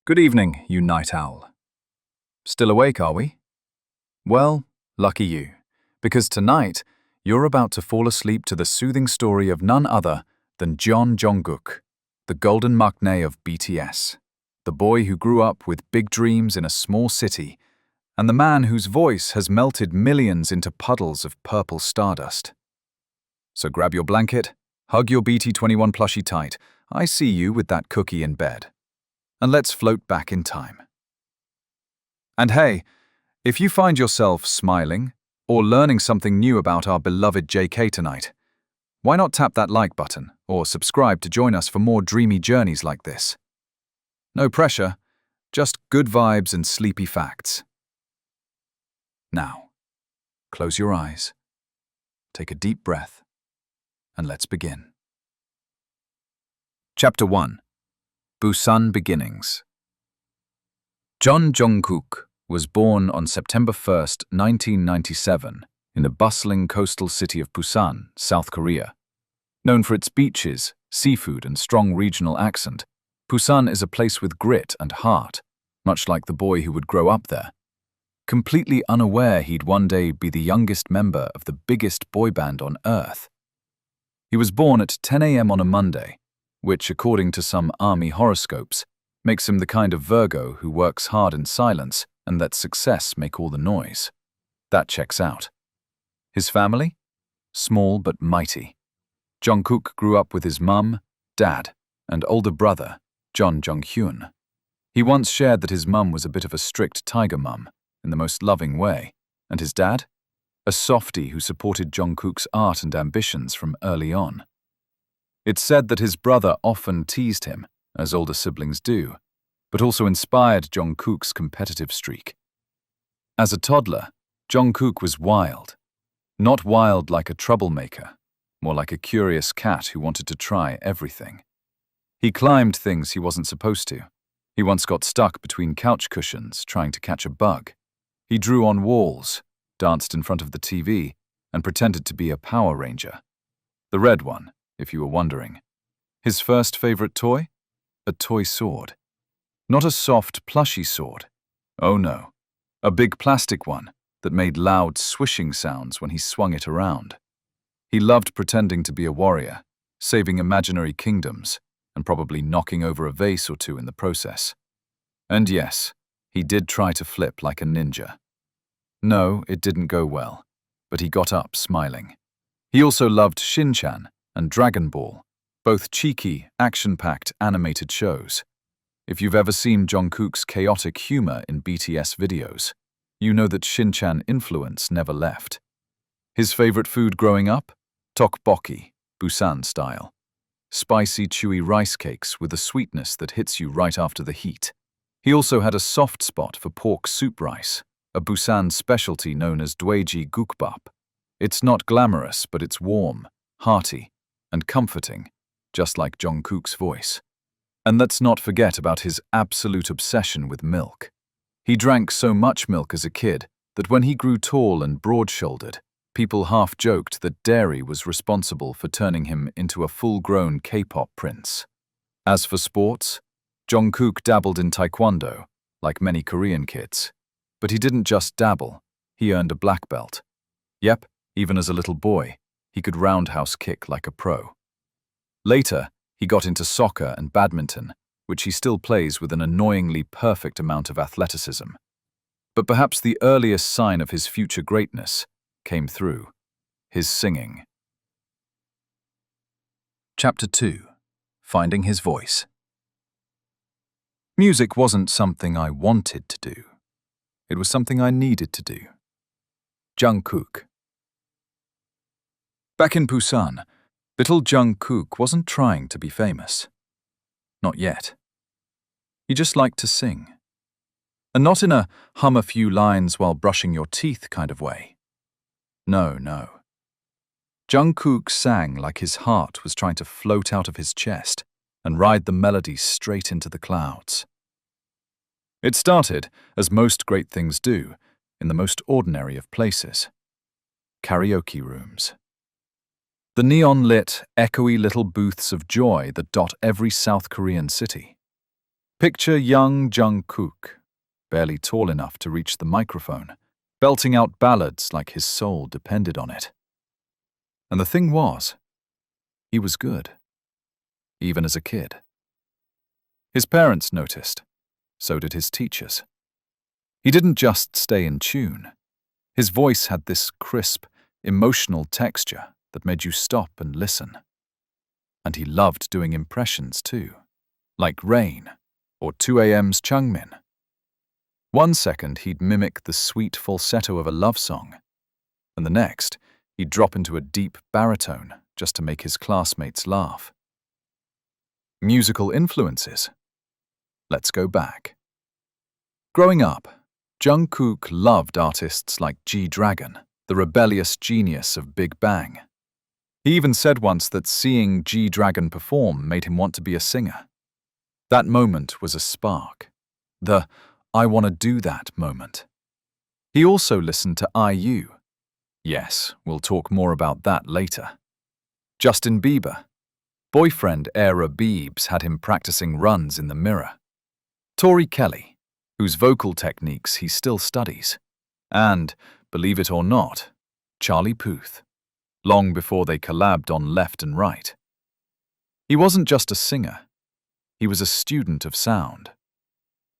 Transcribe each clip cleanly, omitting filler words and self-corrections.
Good evening, you night owl. Still awake, are we? Well, lucky you, because tonight you're about to fall asleep to the soothing story of none other than Jungkook, the golden Maknae of BTS, the boy who grew up with big dreams in a small city, and the man whose voice has melted millions into puddles of purple stardust. So grab your blanket, hug your BT21 plushie tight. I see you with that cookie in bed. And let's float back in time. And hey, if you find yourself smiling or learning something new about our beloved JK tonight, why not tap that like button or subscribe to join us for more dreamy journeys like this? No pressure, just good vibes and sleepy facts. Now, close your eyes, take a deep breath, and let's begin. Chapter 1. Busan Beginnings. Jungkook was born on September 1st, 1997, in the bustling coastal city of Busan, South Korea. Known for its beaches, seafood, and strong regional accent, Busan is a place with grit and heart, much like the boy who would grow up there. Completely unaware he'd one day be the youngest member of the biggest boy band on Earth. He was born at 10 a.m. on a Monday, which, according to some army horoscopes, makes him the kind of Virgo who works hard in silence and lets success make all the noise. That checks out. His family? Small but mighty. Jungkook grew up with his mum, dad, and older brother, Junghyun. He once shared that his mum was a bit of a strict tiger mum, in the most loving way, and his dad? A softie who supported Jungkook's art and ambitions from early on. It's said that his brother often teased him, as older siblings do, but also inspired Jungkook's competitive streak. As a toddler, Jungkook was wild. Not wild like a troublemaker, more like a curious cat who wanted to try everything. He climbed things he wasn't supposed to. He once got stuck between couch cushions trying to catch a bug. He drew on walls, danced in front of the TV, and pretended to be a Power Ranger. The red one, if you were wondering. His first favorite toy? A toy sword. Not a soft, plushy sword. Oh no, a big plastic one that made loud swishing sounds when he swung it around. He loved pretending to be a warrior, saving imaginary kingdoms, and probably knocking over a vase or two in the process. And yes, he did try to flip like a ninja. No, it didn't go well, but he got up smiling. He also loved Shin-chan and Dragon Ball, both cheeky, action-packed animated shows. If you've ever seen Jungkook's chaotic humor in BTS videos, you know that Shin-chan influence never left. His favorite food growing up? Tteokbokki, Busan style. Spicy, chewy rice cakes with a sweetness that hits you right after the heat. He also had a soft spot for pork soup rice, a Busan specialty known as dwaeji gukbap. It's not glamorous, but it's warm, hearty, and comforting, just like Jungkook's voice. And let's not forget about his absolute obsession with milk. He drank so much milk as a kid that when he grew tall and broad-shouldered, people half joked that dairy was responsible for turning him into a full-grown K-pop prince. As for sports, Jungkook dabbled in taekwondo, like many Korean kids. But he didn't just dabble, he earned a black belt. Yep, even as a little boy, he could roundhouse kick like a pro. Later, he got into soccer and badminton, which he still plays with an annoyingly perfect amount of athleticism. But perhaps the earliest sign of his future greatness came through his singing. Chapter 2. Finding his voice. Music wasn't something I wanted to do. It was something I needed to do. Jungkook. Back in Busan, little Jungkook wasn't trying to be famous. Not yet. He just liked to sing. And not in a hum a few lines while brushing your teeth kind of way. No. Jungkook sang like his heart was trying to float out of his chest and ride the melody straight into the clouds. It started, as most great things do, in the most ordinary of places. Karaoke rooms. The neon-lit, echoey little booths of joy that dot every South Korean city. Picture young Jungkook, barely tall enough to reach the microphone, belting out ballads like his soul depended on it. And the thing was, he was good, even as a kid. His parents noticed, so did his teachers. He didn't just stay in tune. His voice had this crisp, emotional texture that made you stop and listen. And he loved doing impressions too, like Rain or 2AM's Changmin. 1 second he'd mimic the sweet falsetto of a love song, and the next he'd drop into a deep baritone just to make his classmates laugh. Musical influences. Let's go back. Growing up, Jungkook loved artists like G-Dragon, the rebellious genius of Big Bang. He even said once that seeing G-Dragon perform made him want to be a singer. That moment was a spark. The "I want to do that" moment. He also listened to IU. Yes, we'll talk more about that later. Justin Bieber. Boyfriend Era Biebs had him practicing runs in the mirror. Tori Kelly, whose vocal techniques he still studies. And, believe it or not, Charlie Puth, long before they collabed on Left and Right. He wasn't just a singer. He was a student of sound.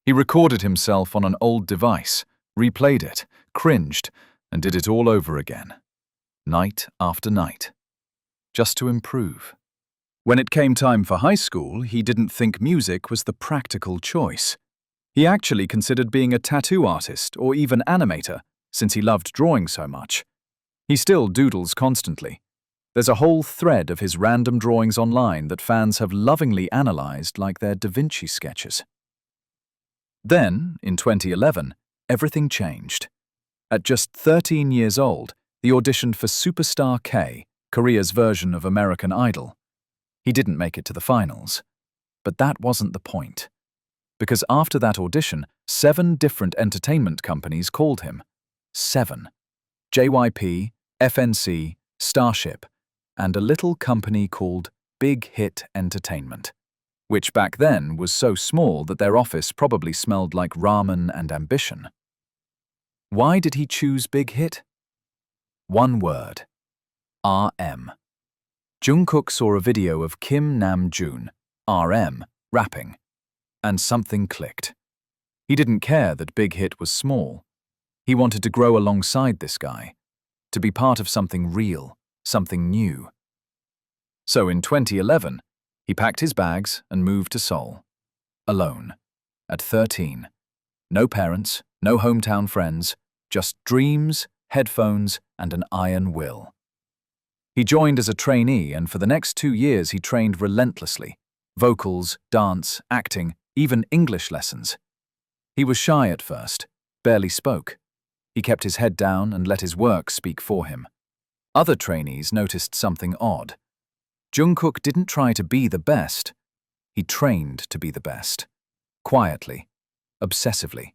He recorded himself on an old device, replayed it, cringed, and did it all over again, night after night, just to improve. When it came time for high school, he didn't think music was the practical choice. He actually considered being a tattoo artist or even animator, since he loved drawing so much. He still doodles constantly. There's a whole thread of his random drawings online that fans have lovingly analyzed like they're Da Vinci sketches. Then, in 2011, everything changed. At just 13 years old, he auditioned for Superstar K, Korea's version of American Idol. He didn't make it to the finals. But that wasn't the point. Because after that audition, 7 different entertainment companies called him. 7. JYP, FNC, Starship, and a little company called Big Hit Entertainment, which back then was so small that their office probably smelled like ramen and ambition. Why did he choose Big Hit? One word. RM. Jungkook saw a video of Kim Namjoon, RM, rapping, and something clicked. He didn't care that Big Hit was small. He wanted to grow alongside this guy, to be part of something real, something new. So in 2011, he packed his bags and moved to Seoul. Alone. At 13. No parents, no hometown friends, just dreams, headphones, and an iron will. He joined as a trainee, and for the next 2 years he trained relentlessly. Vocals, dance, acting, even English lessons. He was shy at first, barely spoke. He kept his head down and let his work speak for him. Other trainees noticed something odd. Jungkook didn't try to be the best. He trained to be the best. Quietly. Obsessively.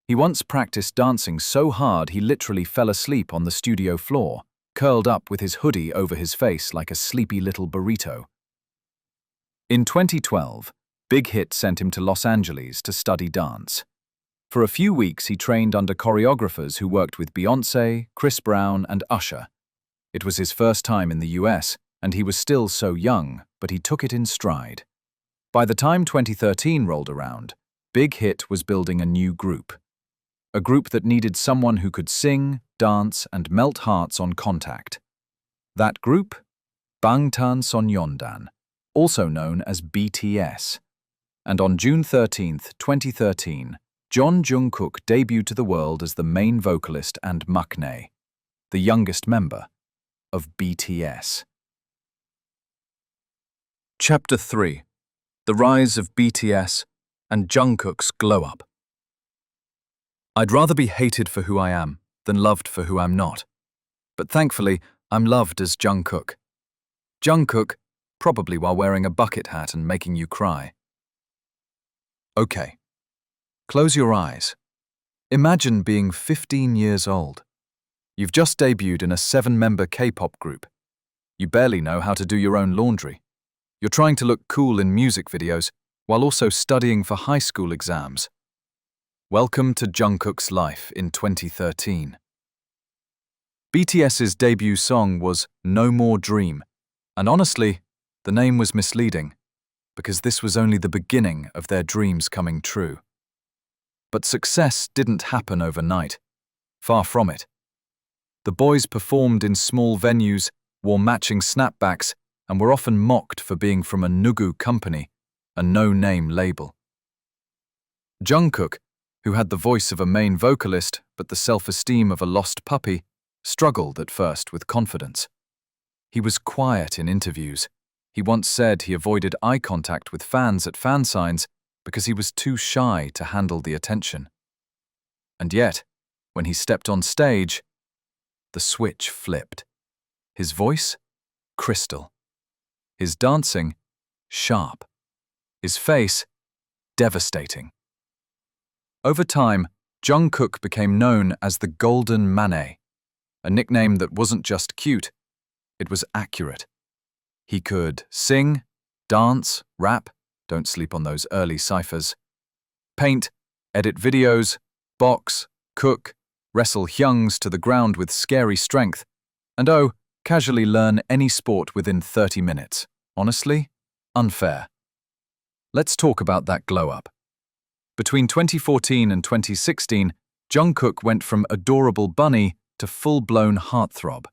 He once practiced dancing so hard he literally fell asleep on the studio floor, curled up with his hoodie over his face like a sleepy little burrito. In 2012, Big Hit sent him to Los Angeles to study dance. For a few weeks he trained under choreographers who worked with Beyoncé, Chris Brown, and Usher. It was his first time in the US, and he was still so young, but he took it in stride. By the time 2013 rolled around, Big Hit was building a new group. A group that needed someone who could sing, dance, and melt hearts on contact. That group? Bangtan Sonyeondan, also known as BTS. And on June 13, 2013, Jungkook debuted to the world as the main vocalist and Maknae, the youngest member of BTS. Chapter 3. The Rise of BTS and Jungkook's Glow-Up. I'd rather be hated for who I am than loved for who I'm not. But thankfully, I'm loved as Jungkook. Jungkook, probably while wearing a bucket hat and making you cry. Okay. Close your eyes. Imagine being 15 years old. You've just debuted in a 7-member K-pop group. You barely know how to do your own laundry. You're trying to look cool in music videos while also studying for high school exams. Welcome to Jungkook's life in 2013. BTS's debut song was No More Dream, and honestly, the name was misleading, because this was only the beginning of their dreams coming true. But success didn't happen overnight. Far from it. The boys performed in small venues, wore matching snapbacks, and were often mocked for being from a Nugu company, a no-name label. Jungkook, who had the voice of a main vocalist but the self-esteem of a lost puppy, struggled at first with confidence. He was quiet in interviews. He once said he avoided eye contact with fans at fan signs because he was too shy to handle the attention. And yet, when he stepped on stage, the switch flipped. His voice? Crystal. His dancing? Sharp. His face? Devastating. Over time, Jungkook became known as the Golden Maknae, a nickname that wasn't just cute, it was accurate. He could sing, dance, rap, don't sleep on those early ciphers, paint, edit videos, box, cook, wrestle hyungs to the ground with scary strength, and casually learn any sport within 30 minutes. Honestly, unfair. Let's talk about that glow-up. Between 2014 and 2016, Jungkook went from adorable bunny to full-blown heartthrob.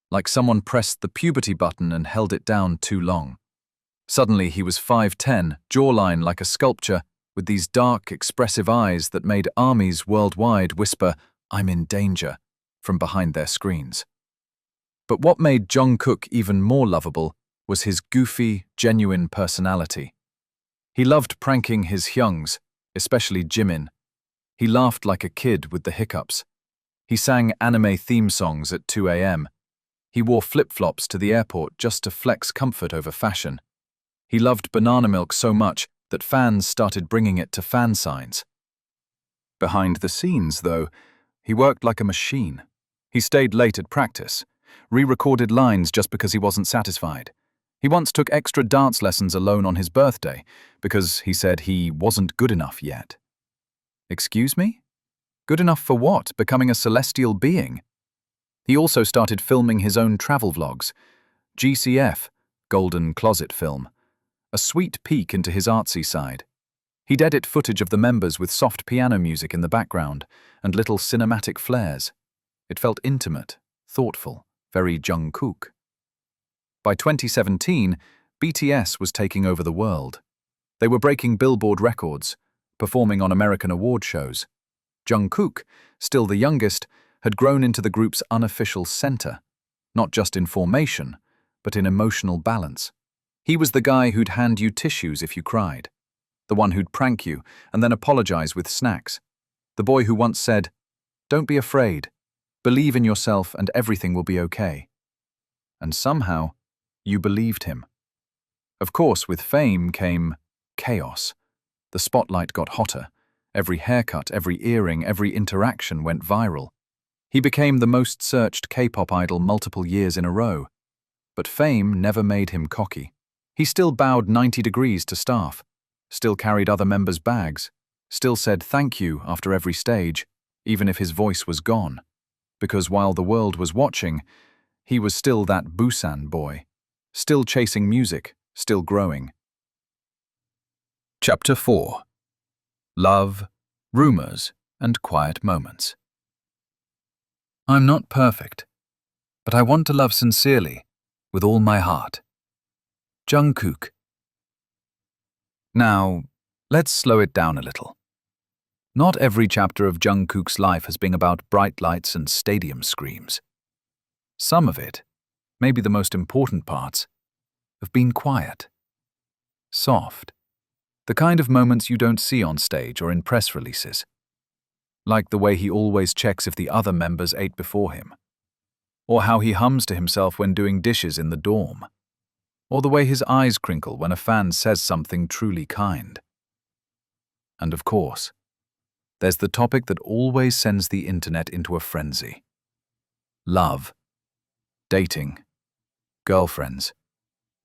Like someone pressed the puberty button and held it down too long. Suddenly he was 5'10", jawline like a sculpture, with these dark, expressive eyes that made armies worldwide whisper, "I'm in danger," from behind their screens. But what made Jungkook even more lovable was his goofy, genuine personality. He loved pranking his hyungs, especially Jimin. He laughed like a kid with the hiccups. He sang anime theme songs at 2 a.m. He wore flip-flops to the airport just to flex comfort over fashion. He loved banana milk so much that fans started bringing it to fan signs. Behind the scenes, though, he worked like a machine. He stayed late at practice, re-recorded lines just because he wasn't satisfied. He once took extra dance lessons alone on his birthday because he said he wasn't good enough yet. Excuse me? Good enough for what? Becoming a celestial being? He also started filming his own travel vlogs, GCF, Golden Closet Film, a sweet peek into his artsy side. He'd edit footage of the members with soft piano music in the background and little cinematic flares. It felt intimate, thoughtful, very Jungkook. By 2017, BTS was taking over the world. They were breaking Billboard records, performing on American award shows. Jungkook, still the youngest, had grown into the group's unofficial center, not just in formation, but in emotional balance. He was the guy who'd hand you tissues if you cried, the one who'd prank you and then apologize with snacks, the boy who once said, "Don't be afraid, believe in yourself and everything will be okay." And somehow, you believed him. Of course, with fame came chaos. The spotlight got hotter. Every haircut, every earring, every interaction went viral. He became the most searched K-pop idol multiple years in a row. But fame never made him cocky. He still bowed 90 degrees to staff, still carried other members' bags, still said thank you after every stage, even if his voice was gone. Because while the world was watching, he was still that Busan boy, still chasing music, still growing. Chapter 4. Love, Rumors, and Quiet Moments. I'm not perfect, but I want to love sincerely, with all my heart. Jungkook. Now, let's slow it down a little. Not every chapter of Jungkook's life has been about bright lights and stadium screams. Some of it, maybe the most important parts, have been quiet, soft, the kind of moments you don't see on stage or in press releases. Like the way he always checks if the other members ate before him, or how he hums to himself when doing dishes in the dorm, or the way his eyes crinkle when a fan says something truly kind. And of course, there's the topic that always sends the internet into a frenzy. Love, dating, girlfriends,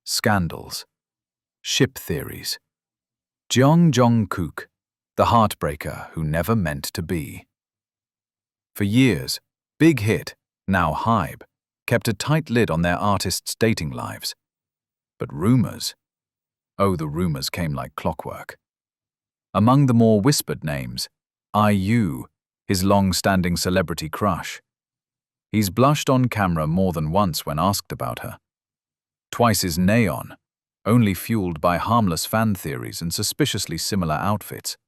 scandals, ship theories. Jungkook, the heartbreaker who never meant to be. For years, Big Hit, now Hybe, kept a tight lid on their artists' dating lives. But rumors, the rumors came like clockwork. Among the more whispered names, IU, his long-standing celebrity crush. He's blushed on camera more than once when asked about her. Twice is Neon, only fueled by harmless fan theories and suspiciously similar outfits.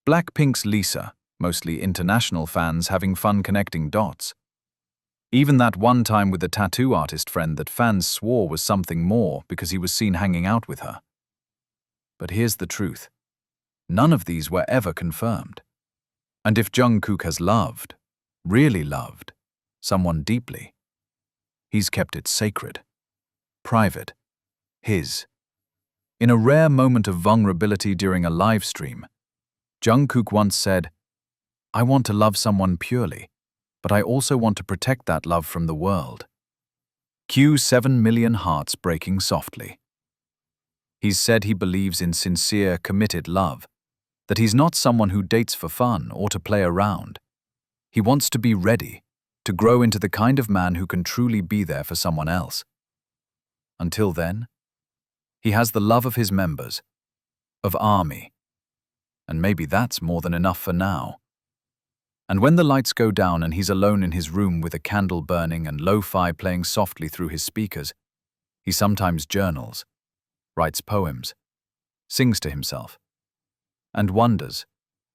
Blackpink's Lisa, mostly international fans having fun connecting dots. Even that one time with the tattoo artist friend that fans swore was something more because he was seen hanging out with her. But here's the truth. None of these were ever confirmed. And if Jungkook has loved, really loved, someone deeply, he's kept it sacred, private, his. In a rare moment of vulnerability during a live stream, Jungkook once said, "I want to love someone purely, but I also want to protect that love from the world." Cue 7 million hearts breaking softly. He's said he believes in sincere, committed love, that he's not someone who dates for fun or to play around. He wants to be ready, to grow into the kind of man who can truly be there for someone else. Until then, he has the love of his members, of ARMY, and maybe that's more than enough for now. And when the lights go down and he's alone in his room with a candle burning and lo-fi playing softly through his speakers, he sometimes journals, writes poems, sings to himself, and wonders,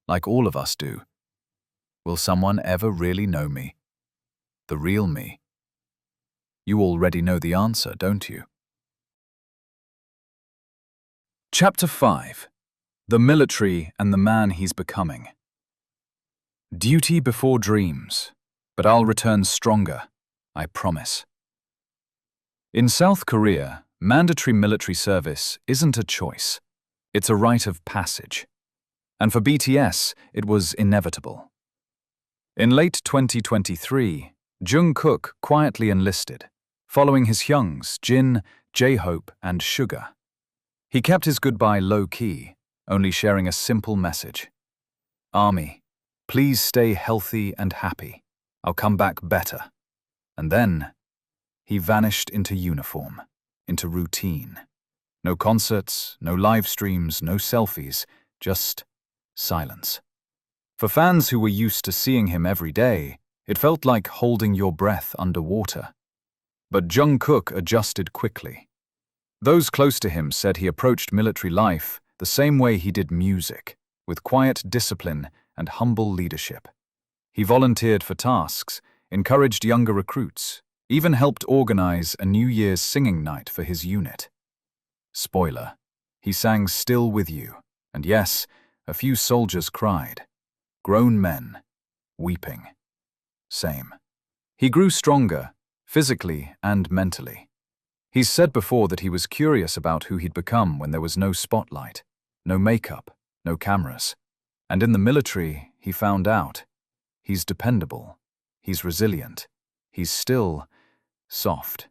like all of us do, will someone ever really know me? The real me? You already know the answer, don't you? Chapter 5. The Military and the Man He's Becoming. Duty before dreams, but I'll return stronger, I promise. In South Korea, mandatory military service isn't a choice. It's a rite of passage. And for BTS, it was inevitable. In late 2023, Jungkook quietly enlisted, following his Hyungs, Jin, J-Hope, and Suga. He kept his goodbye low-key, only sharing a simple message. "Army, please stay healthy and happy. I'll come back better." And then, he vanished into uniform, into routine. No concerts, no live streams, no selfies, just silence. For fans who were used to seeing him every day, it felt like holding your breath underwater. But Jungkook adjusted quickly. Those close to him said he approached military life the same way he did music, with quiet discipline and humble leadership. He volunteered for tasks, encouraged younger recruits, even helped organize a New Year's singing night for his unit. Spoiler, he sang "Still With You," and yes, a few soldiers cried. Grown men, weeping. Same. He grew stronger, physically and mentally. He's said before that he was curious about who he'd become when there was no spotlight, no makeup, no cameras. And in the military, he found out. He's dependable. He's resilient. He's still soft.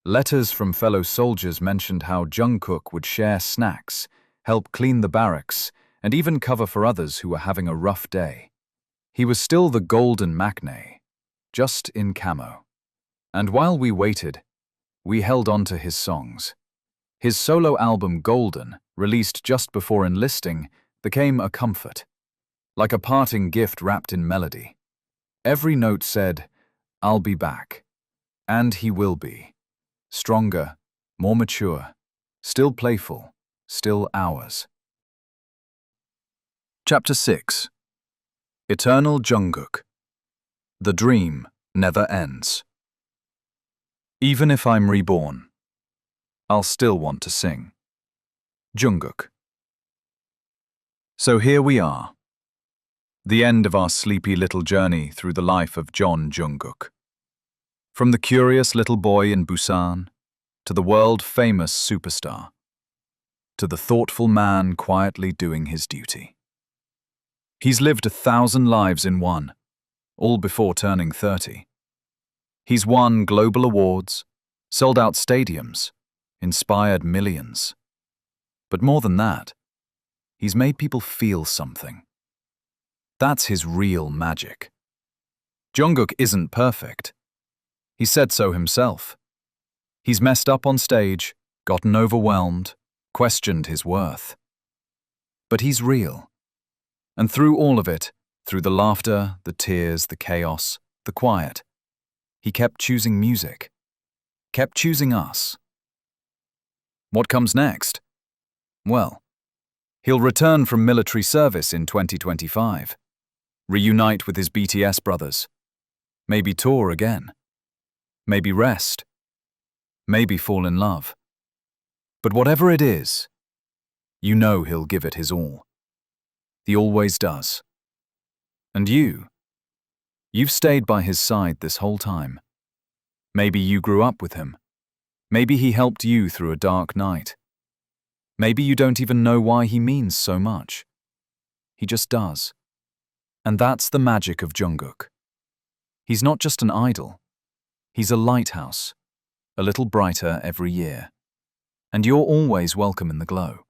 Letters from fellow soldiers mentioned how Jungkook would share snacks, help clean the barracks, and even cover for others who were having a rough day. He was still the golden Maknae, just in camo. And while we waited, we held on to his songs. His solo album Golden, released just before enlisting, became a comfort, like a parting gift wrapped in melody. Every note said, "I'll be back." And he will be. Stronger, more mature, still playful, still ours. Chapter 6. Eternal Jungkook. The dream never ends. Even if I'm reborn, I'll still want to sing. Jungkook. So here we are. The end of our sleepy little journey through the life of Jungkook. From the curious little boy in Busan, to the world-famous superstar, to the thoughtful man quietly doing his duty. He's lived 1,000 lives in one, all before turning 30. He's won global awards, sold out stadiums, inspired millions. But more than that, He's made people feel something. That's his real magic. Jungkook isn't perfect. He said so himself. He's messed up on stage, gotten overwhelmed, questioned his worth. But he's real. And through all of it, through the laughter, the tears, the chaos, the quiet, he kept choosing music, kept choosing us. What comes next? Well, he'll return from military service in 2025, reunite with his BTS brothers, maybe tour again, maybe rest, maybe fall in love. But whatever it is, you know he'll give it his all. He always does. And you've stayed by his side this whole time. Maybe you grew up with him. Maybe he helped you through a dark night. Maybe you don't even know why he means so much. He just does. And that's the magic of Jungkook. He's not just an idol. He's a lighthouse, a little brighter every year. And you're always welcome in the glow.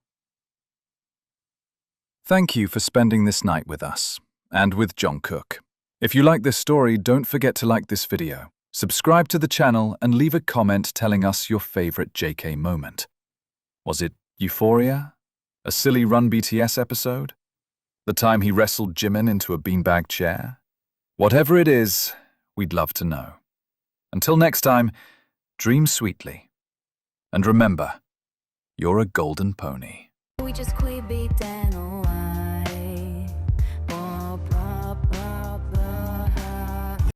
Thank you for spending this night with us, and with Jungkook. If you like this story, don't forget to like this video, subscribe to the channel, and leave a comment telling us your favorite JK moment. Was it Euphoria? A silly Run BTS episode? The time he wrestled Jimin into a beanbag chair? Whatever it is, we'd love to know. Until next time, dream sweetly. And remember, you're a golden pony. We just quit beating around.